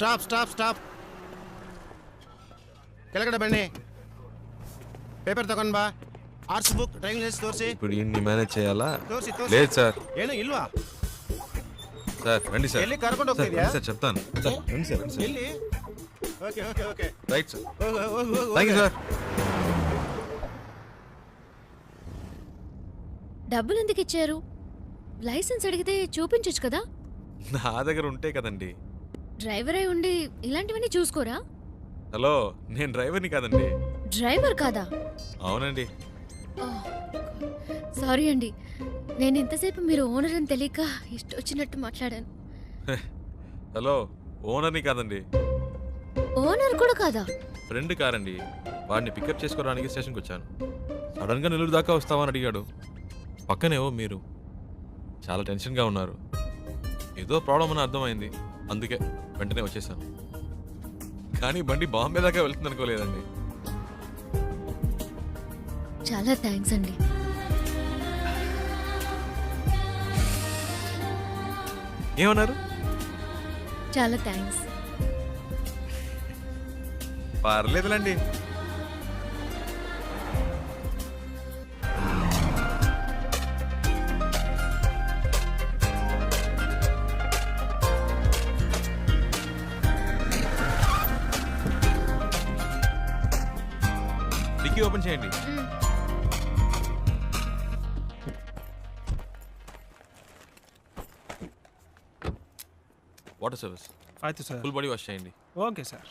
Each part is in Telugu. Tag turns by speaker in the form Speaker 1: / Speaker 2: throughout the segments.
Speaker 1: ಸ್ಟಾಪ್ ಸ್ಟಾಪ್ ಸ್ಟಾಪ್ ಕೆಳಗಡೆ ಬನ್ನಿ. ಪೇಪರ್ ತಗೊಂಡ್ ಬಾ. ಆರ್ಟ್ಸ್ ಬುಕ್, ಡ್ರೈವಿಂಗ್ ಲೈಸೆನ್ಸ್ ತೋರಿಸಿ.
Speaker 2: ఇప్పుడు ఇన్ని మేనేజ్ చేయాలా?
Speaker 1: ತೋರಿಸಿ
Speaker 2: లేదు సార్.
Speaker 1: ಏನು ಇಲ್ವಾ?
Speaker 2: సార్ రండి సార్.
Speaker 1: ಎಲ್ಲಿ ಕರ್ಕೊಂಡು ಹೋಗ್ತಿದ್ಯಾ?
Speaker 2: సార్ చెప్తాను. సార్ రండి సార్. రండి సార్.
Speaker 1: ಎಲ್ಲಿ? Okay okay okay.
Speaker 2: Right sir.
Speaker 1: ಹೋಗು.
Speaker 2: Thank you sir.
Speaker 3: డబ్బులు ఎందుకు ఇచ్చారు? లైసెన్స్ అడిగితే చూపించొచ్చు కదా.
Speaker 2: నా దగ్గర ఉంటే కదండి.
Speaker 3: డ్రైవర్ అయి ఉండి ఇలాంటివన్నీ చూసుకోరా?
Speaker 2: హలో, నేను డ్రైవర్ని కాదండి.
Speaker 3: డ్రైవర్ కాదా?
Speaker 2: అవునండి.
Speaker 3: సారీ అండి, నేను ఇంతసేపు మీరు ఓనర్ అని తెలియక ఇష్టం వచ్చినట్టు మాట్లాడాను.
Speaker 2: హలో, ఓనర్ని కాదండి.
Speaker 3: ఓనర్ కూడా కాదా?
Speaker 2: ఫ్రెండ్ కారండి. వాడిని పికప్ చేసుకోవడానికి స్టేషన్కి వచ్చాను. సడన్గా నెల్లూరు దాకా వస్తావని అడిగాడు. పక్కనేవో మీరు చాలా టెన్షన్గా ఉన్నారు. ఏదో ప్రాబ్లం అని అర్థమైంది, అందుకే వెంటనే వచ్చేసాను. కానీ బండి బాంబే దాకా వెళ్తుంది అనుకోలేదండి.
Speaker 3: చాలా థ్యాంక్స్ అండి.
Speaker 2: ఏమన్నారు?
Speaker 3: చాలా థ్యాంక్స్.
Speaker 2: పర్లేదులండి. డిక్కీ ఓపెన్ చేయండి. వాటర్ సర్వీస్
Speaker 4: ಆಯ್ತು ಸರ್.
Speaker 2: ఫుల్ బాడీ వాష్ చేయండి.
Speaker 4: Okay sir.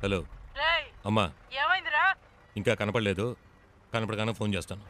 Speaker 5: హలో అమ్మా, ఇంకా కనపడలేదు. కనపడగానే ఫోన్ చేస్తాను.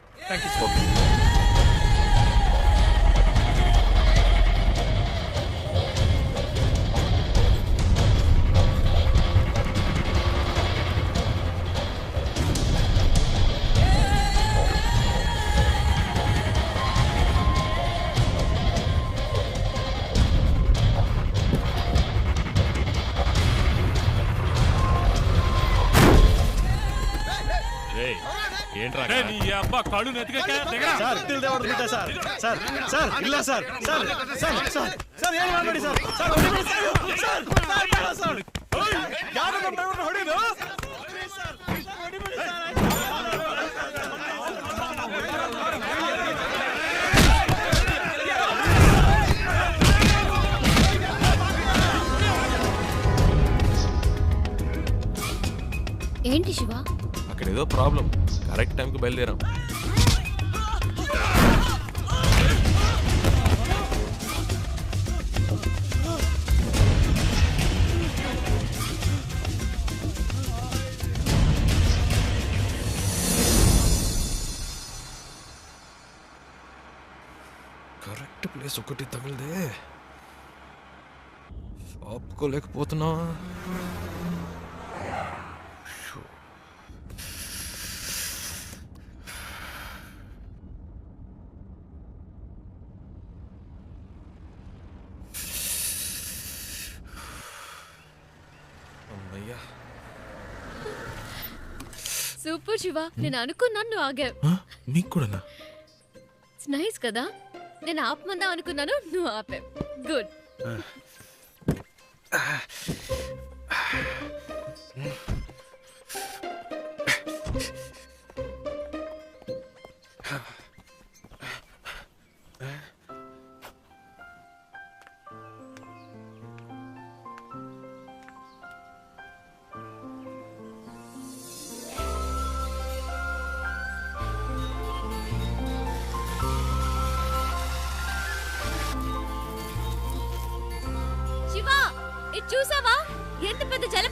Speaker 5: ఏంట్రా
Speaker 4: నీ అబ్బా కళ్ళు నెత్తికెక్కా దగ్గర
Speaker 1: ಸರ್ ತಿಳಿದೆ ಹೊಡೆದ್ಬಿಟ್ಟೆ ಸರ್. ಸರ್ ಸರ್ ಇಲ್ಲ sir. Sir sir sir sir ಏನು ಮಾಡಬೇಡಿ ಸರ್. ಸರ್ ಹೊಡಿಬೇಡಿ ಸರ್. ಸರ್ ಬೇಡ ಸರ್. ಯಾರು ನಮ್ಮ ಡ್ರೈವರ್ನ ಹೊಡಿದು? ಹೊಡಿಬೇಡಿ ಸರ್.
Speaker 3: ఏంటి శివ?
Speaker 2: అక్కడ ఏదో ప్రాబ్లం. కరెక్ట్ టైంకి బయలుదేరాం. కరెక్ట్ ప్లేస్ ఒకటి తగిలిదే, ఆపుకోలేకపోతున్నా.
Speaker 3: సూపర్ శివ, నేను అనుకున్నాను నువ్వు ఆగావు.
Speaker 2: నీకు కూడా
Speaker 3: నైస్ కదా. నేను ఆపమందా అనుకున్నాను, నువ్వు ఆపావు. గుడ్.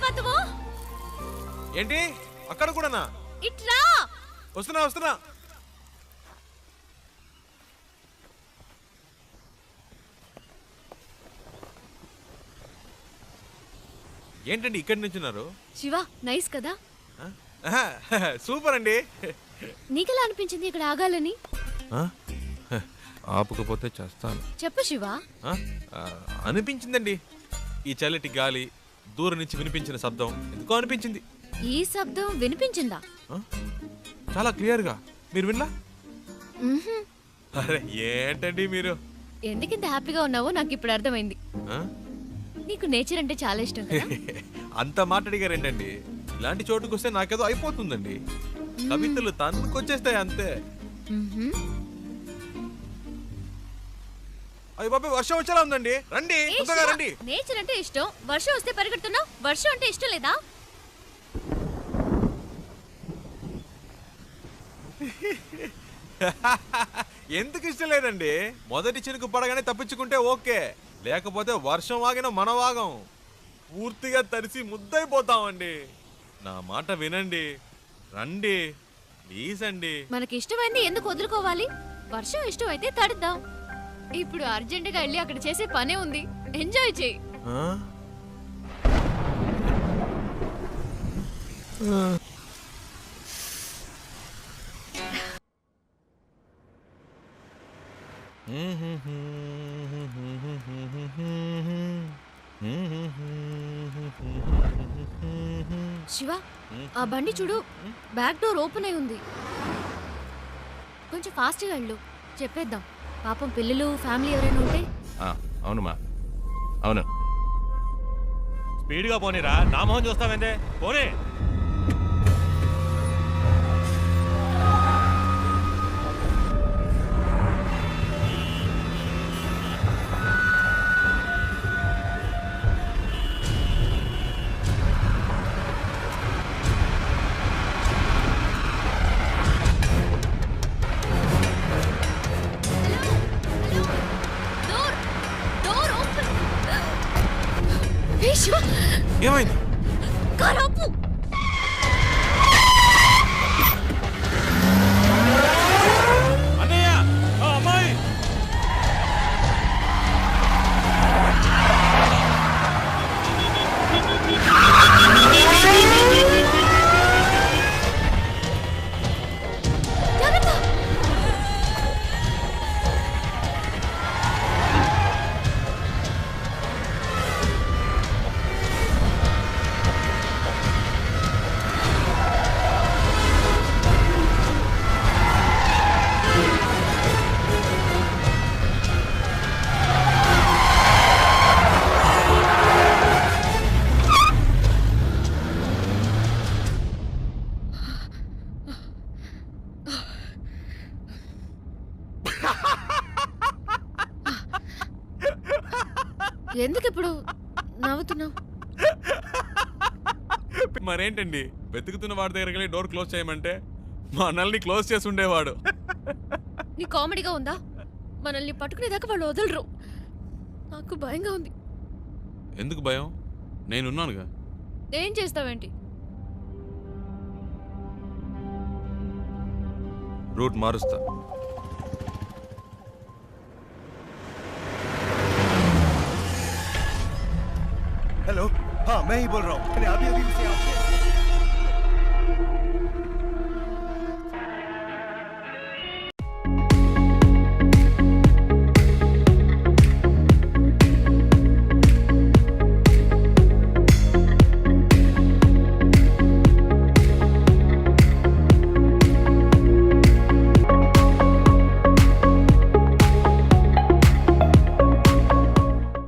Speaker 3: మాధవో
Speaker 2: ఏంటి అక్కడ కూడానా?
Speaker 3: ఇట్రా.
Speaker 2: వస్తున్నా వస్తున్నా. ఏంటండి ఇక్కడి నుంచున్నారు?
Speaker 3: శివ నైస్ కదా.
Speaker 2: సూపర్ అండి.
Speaker 3: నీకెలా అనిపించింది ఇక్కడ ఆగాలని?
Speaker 2: ఆపకపోతే చేస్తాను.
Speaker 3: చెప్పు శివ.
Speaker 2: అనిపించిందండి. ఈ చల్లటి గాలి, దూరం నుంచి వినిపించిన శబ్దం ఎందుకో అనిపించింది.
Speaker 3: ఈ శబ్దం వినిపించిందా?
Speaker 2: చాలా క్లియర్గా. మీరు వినలా?
Speaker 3: మ్మ్హ్మ్.
Speaker 2: అరే ఏంటండి మీరు?
Speaker 3: ఎందుకింత హ్యాపీగా ఉన్నావో నాకు ఇప్పుడు అర్థమైంది.
Speaker 2: ఆ?
Speaker 3: నీకు నేచర్ అంటే చాలా ఇష్టం కదా.
Speaker 2: అంత మాట్లాడిగారేంటండి? ఇలాంటి చోటుకు వస్తే నాకేదో అయిపోతుందండి. కవితలు తన్నుకొచ్చేస్తాయి అంతే.
Speaker 3: మ్మ్హ్మ్.
Speaker 2: అయ్య బాబాయ్ వర్షం వచ్చేలా ఉందండి. రండి
Speaker 3: ఏ
Speaker 2: తొందరగా
Speaker 3: శివ,
Speaker 2: రండి.
Speaker 3: నేచర్ అంటే ఇష్టం, వర్షం వస్తే పరిగెడుతున్నావు. వర్షం అంటే ఇష్టం లేదా?
Speaker 2: ఎందుకు ఇష్టం లేదండి? మొదటి చినుకు పడగానే తప్పించుకుంటే ఓకే, లేకపోతే వర్షం ఆగిన మన వాగం పూర్తిగా తడిసి ముద్దైపోతామండి. నా మాట వినండి, రండి ప్లీజ్ అండి.
Speaker 3: మనకి ఇష్టమైంది ఎందుకు వదులుకోవాలి? వర్షం ఇష్టం అయితే తడుద్దాం. ఇప్పుడు అర్జెంటుగా వెళ్ళి అక్కడ చేసే పనే ఉంది. ఎంజాయ్ చేయి.
Speaker 2: ఆ?
Speaker 3: శివ, ఆ బండి చూడు, బ్యాక్ డోర్ ఓపెన్ అయి ఉంది. కొంచెం ఫాస్ట్గా వెళ్ళు, చెప్పేద్దాం. పాపం పిల్లలు ఫ్యామిలీ ఎవరైనా ఉంటే.
Speaker 5: అవునమ్మా, అవును. స్పీడ్గా పోనీరా, నా మొహం చూస్తావేందే, పోనీ.
Speaker 3: Door door open. ఏ శివ,
Speaker 2: ఏమైంది?
Speaker 3: కారు ఆపు.
Speaker 5: అన్నయ్య, ఆ అమ్మాయి.
Speaker 3: జాగ్రత్త. ఎందుకు ఇప్పుడు నవ్వుతున్నావు?
Speaker 2: మరేంటండి, వెతుకుతున్న వాడి దగ్గరికి వెళ్ళి డోర్ క్లోజ్ చేయమంటే మా అన్నల్ని క్లోజ్ చేసి ఉండేవాడు.
Speaker 3: నీ కామెడీగా ఉందా? మనల్ని పట్టుకునేదాకా వాళ్ళు వదలరు. నాకు భయంగా ఉంది.
Speaker 2: ఎందుకు భయం? నేనున్నానుగా.
Speaker 3: ఏం చేస్తావేంటి?
Speaker 2: రూట్ మారుస్తా.
Speaker 1: हेलो, हाँ मैं ही बोल रहा हूँ. मैंने अभी अभी से आपसे